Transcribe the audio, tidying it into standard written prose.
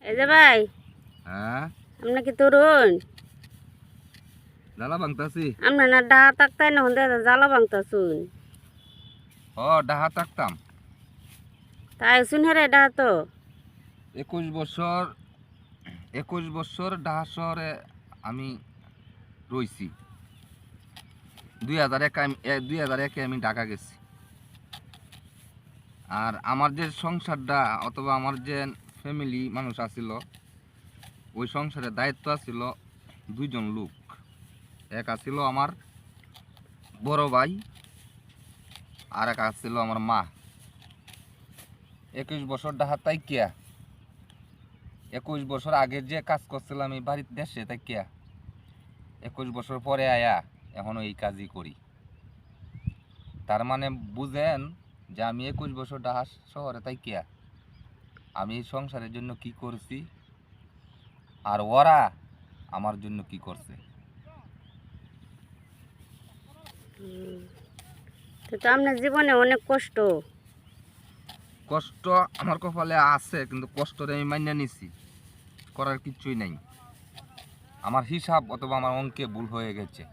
এই যে ভাই, হ্যাঁ আপনি কি তরুণ? জ্বালা ভাঙতাছি। আপনার না ডাহা তাকতাই না হতে জ্বালা ভাঙতাছুন। ডাহা থাকতাম তাই শুন রে ডাহা তো 21 বছর ডাহা শহরে আমি রইছি। 2001 আমি ঢাকা গেছি। আর আমার যে সংসারটা অথবা আমার যে ফ্যামিলি মানুষ আছিল, ওই সংসারের দায়িত্ব আছিল 2জন লোক। এক আছিল আমার বড় ভাই, আর এক আছিল আমার মা। 21 বছর ডাহা তাইকিয়া 21 বছর আগে যে কাজ করছিলাম এই বাড়ির দেশে তাইকিয়া 21 বছর পরে আয়া এখনো এই কাজই করি। তার মানে বুঝেন যে আমি 21 বছর ঢাকা শহরে তাইকিয়া আমি এই সংসারের জন্য কি করছি, আর ওরা আমার জন্য কি করছে। তো আপনার জীবনে অনেক কষ্ট। কষ্ট আমার কপালে আছে, কিন্তু কষ্টটা আমি মাইনা নিছি, করার কিচ্ছুই নাই। আমার হিসাব অথবা আমার অঙ্কে ভুল হয়ে গেছে।